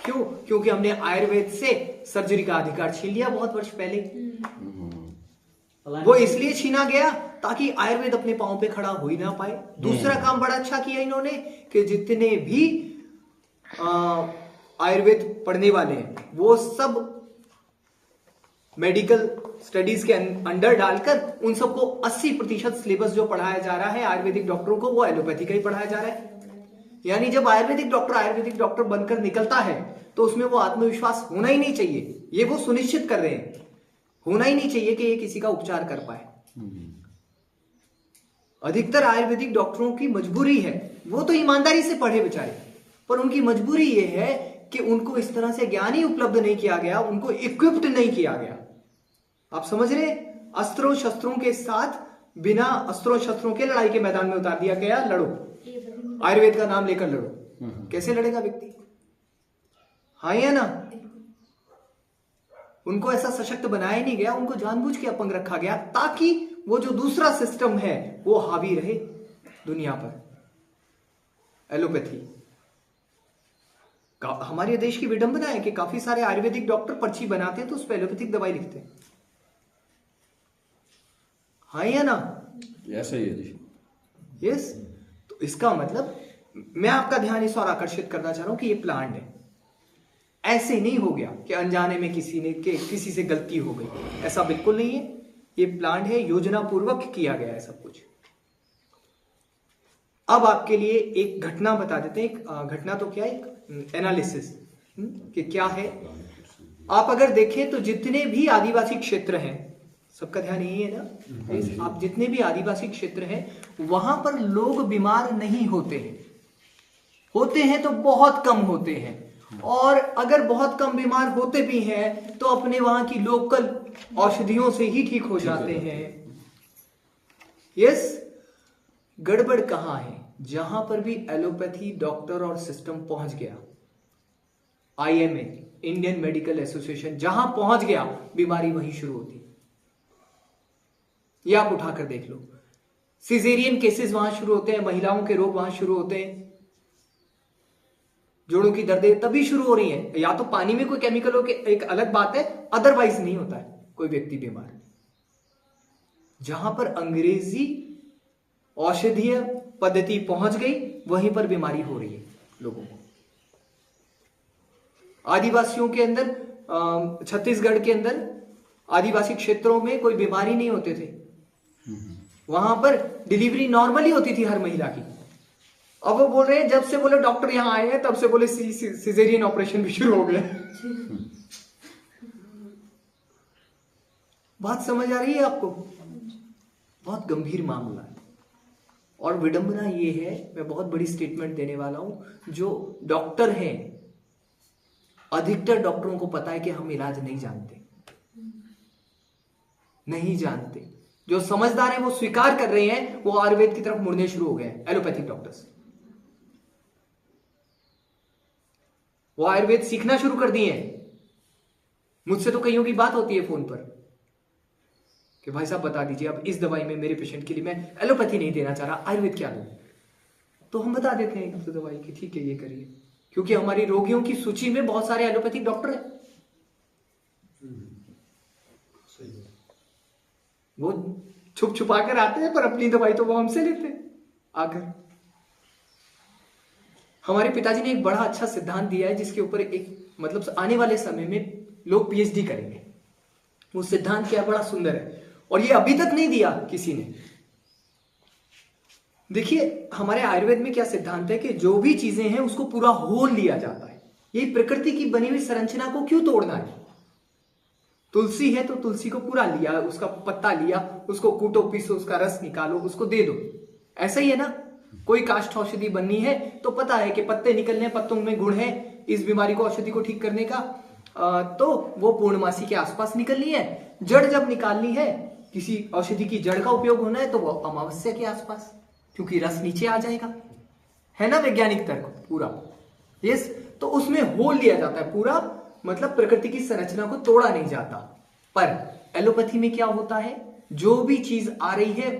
क्यों? क्योंकि हमने आयुर्वेद से सर्जरी का अधिकार छीन लिया बहुत वर्ष पहले। वो इसलिए छीना गया ताकि आयुर्वेद अपने पांव पे खड़ा हो ही ना पाए। दूसरा काम बड़ा अच्छा किया इन्होंने कि जितने भी आयुर्वेद पढ़ने वाले हैं वो सब मेडिकल स्टडीज के अंडर डालकर उन सबको 80% सिलेबस जो पढ़ाया जा रहा है आयुर्वेदिक डॉक्टरों को वो एलोपैथी का ही पढ़ाया जा रहा है। यानी जब आयुर्वेदिक डॉक्टर बनकर निकलता है तो उसमें वो आत्मविश्वास होना ही नहीं चाहिए, ये वो सुनिश्चित कर रहे हैं, होना ही नहीं चाहिए कि ये किसी का उपचार कर पाए। अधिकतर आयुर्वेदिक डॉक्टरों की मजबूरी है, वो तो ईमानदारी से पढ़े बेचारे, पर उनकी मजबूरी ये है कि उनको इस तरह से ज्ञान ही उपलब्ध नहीं किया गया, उनको इक्विप्ड नहीं किया गया। आप समझ रहे? अस्त्रों शस्त्रों के साथ बिना अस्त्रों शस्त्रों के लड़ाई के मैदान में उतार दिया गया, लड़ो, आयुर्वेद का नाम लेकर लड़ो। कैसे लड़ेगा व्यक्ति? हाँ या ना? उनको ऐसा सशक्त बनाया नहीं गया, उनको जानबूझ के अपंग रखा गया ताकि वो जो दूसरा सिस्टम है वो हावी रहे दुनिया पर। एलोपैथी हमारे देश की विडंबना है कि काफी सारे आयुर्वेदिक डॉक्टर पर्ची बनाते हैं तो उस पर एलोपैथिक दवाई लिखते हैं। हाँ या ना? ऐसा ही है जी। यस। तो इसका मतलब मैं आपका ध्यान इस और आकर्षित करना चाह रहा हूं कि ये प्लान्ड है। ऐसे नहीं हो गया कि अनजाने में किसी से गलती हो गई, ऐसा बिल्कुल नहीं है। ये प्लान्ड है, योजना पूर्वक किया गया है सब कुछ। अब आपके लिए एक घटना बता देते हैं। एक घटना तो क्या, एक एनालिसिस कि क्या है। आप अगर देखें तो जितने भी आदिवासी क्षेत्र हैं, सबका ध्यान यही है ना, आप जितने भी आदिवासी क्षेत्र हैं वहां पर लोग बीमार नहीं होते हैं, होते हैं तो बहुत कम होते हैं, और अगर बहुत कम बीमार होते भी हैं तो अपने वहां की लोकल औषधियों से ही ठीक हो जाते हैं। यस। गड़बड़ कहां है? जहां पर भी एलोपैथी डॉक्टर और सिस्टम पहुंच गया, IMA इंडियन मेडिकल एसोसिएशन जहां पहुंच गया, बीमारी वहीं शुरू होती। ये आप उठाकर देख लो, सिजेरियन केसेस वहां शुरू होते हैं, महिलाओं के रोग वहां शुरू होते हैं, जोड़ों की दर्दें तभी शुरू हो रही हैं। या तो पानी में कोई केमिकल हो के एक अलग बात है, अदरवाइज नहीं होता है कोई व्यक्ति बीमार। जहां पर अंग्रेजी औषधीय पद्धति पहुंच गई वहीं पर बीमारी हो रही है लोगों को। आदिवासियों के अंदर, छत्तीसगढ़ के अंदर आदिवासी क्षेत्रों में कोई बीमारी नहीं होते थे, वहां पर डिलीवरी नॉर्मली होती थी हर महिला की। अब वो बोल रहे हैं जब से बोले डॉक्टर यहां आए हैं तब से बोले सिजेरियन ऑपरेशन भी शुरू हो गए। बात समझ आ रही है आपको? बहुत गंभीर मामला है। और विडंबना ये है, मैं बहुत बड़ी स्टेटमेंट देने वाला हूं, जो डॉक्टर हैं, अधिकतर डॉक्टरों को पता है कि हम इलाज नहीं जानते, नहीं जानते। जो समझदार हैं वो स्वीकार कर रहे हैं, वो आयुर्वेद की तरफ मुड़ने शुरू हो गए हैं। एलोपैथिक डॉक्टर्स वो आयुर्वेद सीखना शुरू कर दिए हैं। मुझसे तो कईयों की बात होती है फोन पर कि भाई साहब बता दीजिए, अब इस दवाई में मेरे पेशेंट के लिए मैं एलोपैथी नहीं देना चाह रहा, आयुर्वेद क्या दूं? तो हम बता देते हैं तो दवाई की, ठीक है ये करिए, क्योंकि हमारी रोगियों की सूची में बहुत सारे एलोपैथिक डॉक्टर हैं। वो छुप छुपा कर आते हैं, पर अपनी दवाई तो वो हमसे लेते हैं आकर। हमारे पिताजी ने एक बड़ा अच्छा सिद्धांत दिया है जिसके ऊपर एक मतलब आने वाले समय में लोग PhD करेंगे। वो सिद्धांत क्या बड़ा सुंदर है, और ये अभी तक नहीं दिया किसी ने। देखिए हमारे आयुर्वेद में क्या सिद्धांत है कि जो भी चीजें हैं उसको पूरा होल लिया जाता है। ये प्रकृति की बनी हुई संरचना को क्यों तोड़ना है? तुलसी है तो तुलसी को पूरा लिया, उसका पत्ता लिया, उसको कूटो पीसो, उसका रस निकालो, उसको दे दो। ऐसा ही है ना, कोई काष्ठ औषधि बननी है तो पता है कि पत्ते निकलने, पत्तों में गुण है इस बीमारी को, औषधि को ठीक करने का, तो वो पूर्णमासी के आसपास निकलनी है। जड़ जब निकालनी है, किसी औषधि की जड़ का उपयोग होना है तो वो अमावस्या के आसपास, क्योंकि रस नीचे आ जाएगा, है ना वैज्ञानिक तर्क पूरा। यस। तो उसमें होल लिया जाता है पूरा, मतलब प्रकृति की संरचना को तोड़ा नहीं जाता। पर एलोपैथी में क्या होता है, जो भी चीज आ रही है